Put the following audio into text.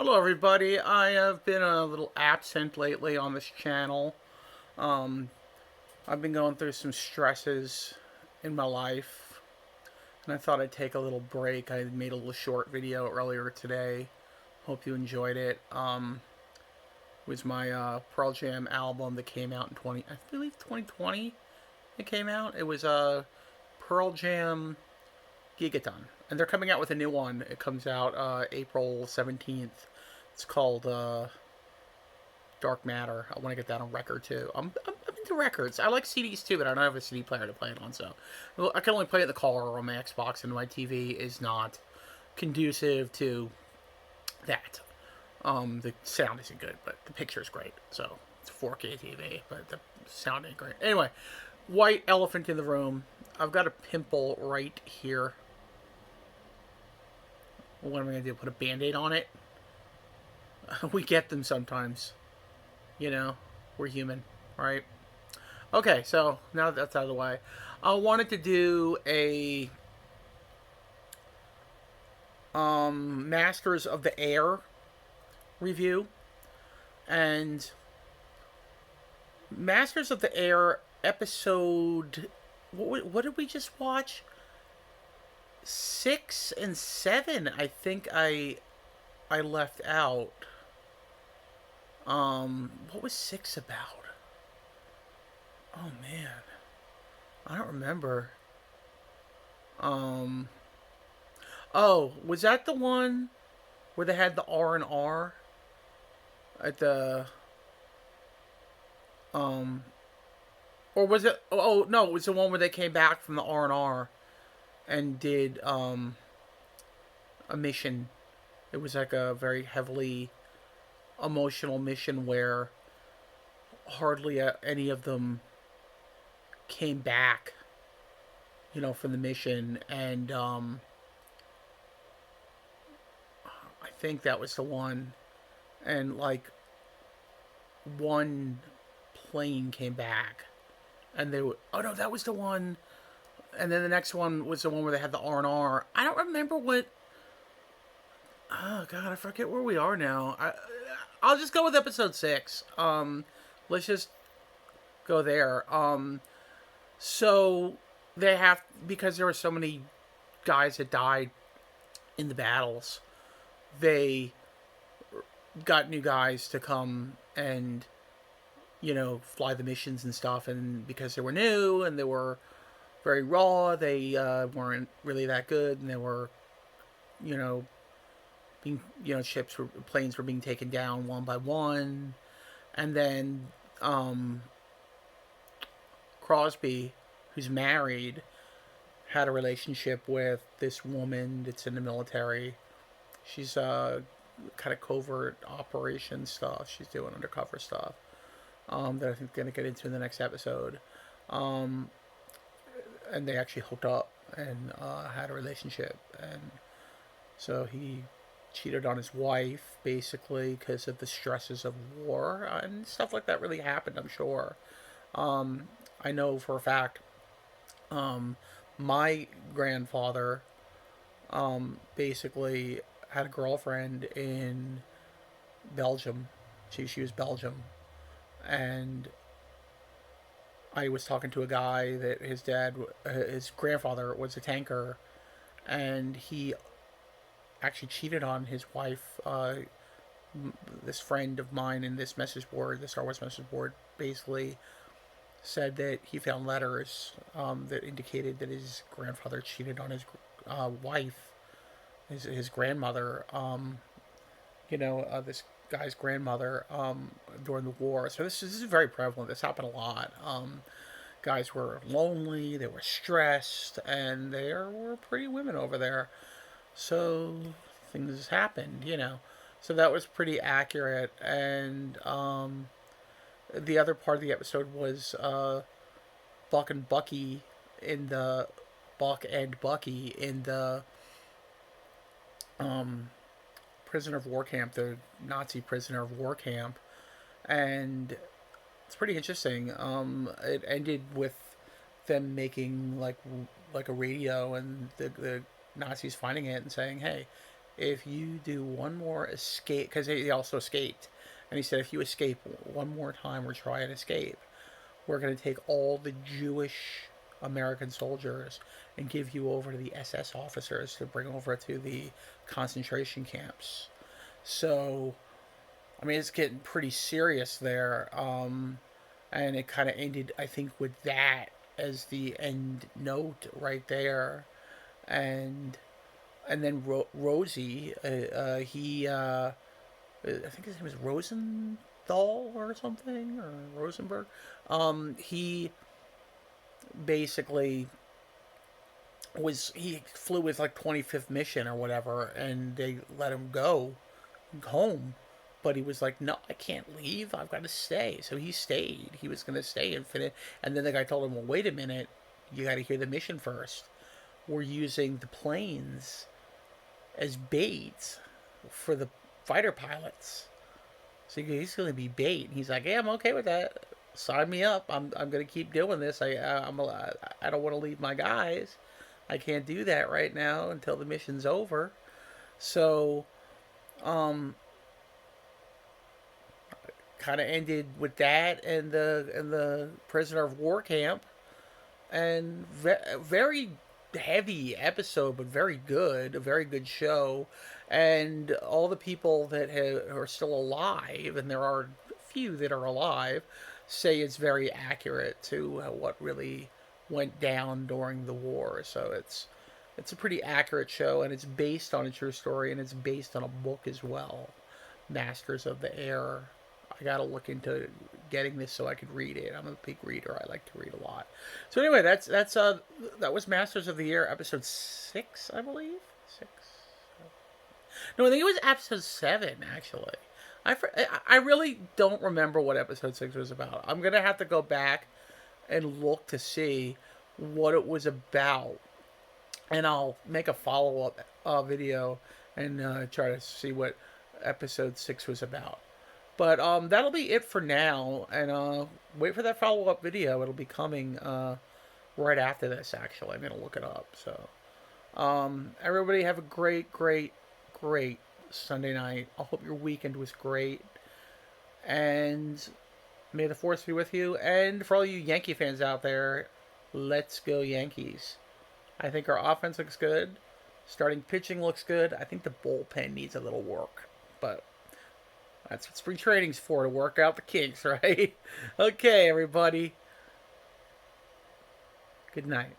Hello, everybody. I have been a little absent lately on this channel. Um, I've been going through some stresses in my life, and I thought I'd take a little break. I made a little short video earlier today. Hope you enjoyed it. It was my Pearl Jam album that came out in I believe 2020. It came out. It was Pearl Jam Gigaton, and they're coming out with a new one. It comes out April 17th. It's called Dark Matter. I want to get that on record too. I'm into records. I like CDs too, but I don't have a CD player to play it on, so I can only play it in the car or on my Xbox, and my TV is not conducive to that. The sound isn't good, but the picture is great. So it's a 4K TV, but the sound ain't great. Anyway, white elephant in the room. I've got a pimple right here. What am I gonna do? Put a band-aid on it? We get them sometimes. You know, we're human, right? Okay, so now that that's out of the way, I wanted to do a Masters of the Air review, and Masters of the Air episode. What did we just watch? 6 and 7. I think I left out. What was 6 about? Oh man, I don't remember. Um, oh, was that the one where they had the R&R at the um, or was it? Oh no, it was the one where they came back from the R&R and did a mission. It was like a very heavily emotional mission where hardly any of them came back, from the mission, and I think that was the one, and like one plane came back, and they were, oh no, that was the one, and then the next one was the one where they had the R&R. I don't remember what. Oh god, I forget where we are now. I'll just go with episode 6. Let's just go there. So they have, because there were so many guys that died in the battles, they got new guys to come and fly the missions and stuff. And because they were new and they were very raw, they weren't really that good, and they were, you know, being, planes were being taken down one by one, and then Crosby, who's married, had a relationship with this woman that's in the military. She's kind of covert operation stuff. She's doing undercover stuff that I think going to get into in the next episode. Um, and they actually hooked up and had a relationship, and so he cheated on his wife basically because of the stresses of war, and stuff like that really happened, I'm sure. Um, I know for a fact. Um, my grandfather basically had a girlfriend in Belgium. She was Belgium, and I was talking to a guy that his grandfather was a tanker, and he actually cheated on his wife. This friend of mine in this message board, the Star Wars message board, basically said that he found letters that indicated that his grandfather cheated on his wife, his grandmother. This guy's grandmother during the war. So this is very prevalent. This happened a lot. Guys were lonely, they were stressed, and there were pretty women over there. So things happened. So that was pretty accurate. And the other part of the episode was Buck and Bucky in the Buck and Bucky in the um, prisoner of war camp, the Nazi prisoner of war camp, and it's pretty interesting. It ended with them making like a radio, and the Nazis finding it and saying, "Hey, if you do one more escape, because he also escaped, and he said if you escape one more time or try and escape, we're going to take all the Jewish American soldiers and give you over to the SS officers to bring over to the concentration camps. So, I mean, it's getting pretty serious there. And it kind of ended, I think, with that as the end note right there. And then Rosie, I think his name was Rosenthal or something, or Rosenberg. He basically he flew with like 25th mission or whatever, and they let him go home. But he was like, no, I can't leave. I've got to stay. So he stayed. He was going to stay and finish. And then the guy told him, well, wait a minute. You got to hear the mission first. We're using the planes as bait for the fighter pilots. So he's going to be bait. And he's like, yeah, I'm okay with that. Sign me up. I'm going to keep doing this. I don't want to leave my guys. I can't do that right now until the mission's over. So, kind of ended with that and the prisoner of war camp, and very heavy episode, but very good, a very good show, and all the people that are still alive, and there are a few that are alive, say it's very accurate to what really went down during the war. So it's a pretty accurate show, and it's based on a true story, and it's based on a book as well, Masters of the Air. I gotta look into getting this so I could read it. I'm a big reader. I like to read a lot. So anyway, that was Masters of the Air episode 6, I believe. 6. No, I think it was episode 7 actually. I really don't remember what episode 6 was about. I'm gonna have to go back and look to see what it was about, and I'll make a follow up video and try to see what episode 6 was about. But that'll be it for now, and wait for that follow up video. It'll be coming right after this. Actually, I'm gonna look it up. So, everybody have a great, great, great Sunday night. I hope your weekend was great, and may the force be with you. And for all you Yankee fans out there, let's go Yankees. I think our offense looks good. Starting pitching looks good. I think the bullpen needs a little work, but that's what spring training's for, to work out the kinks, right? Okay, everybody. Good night.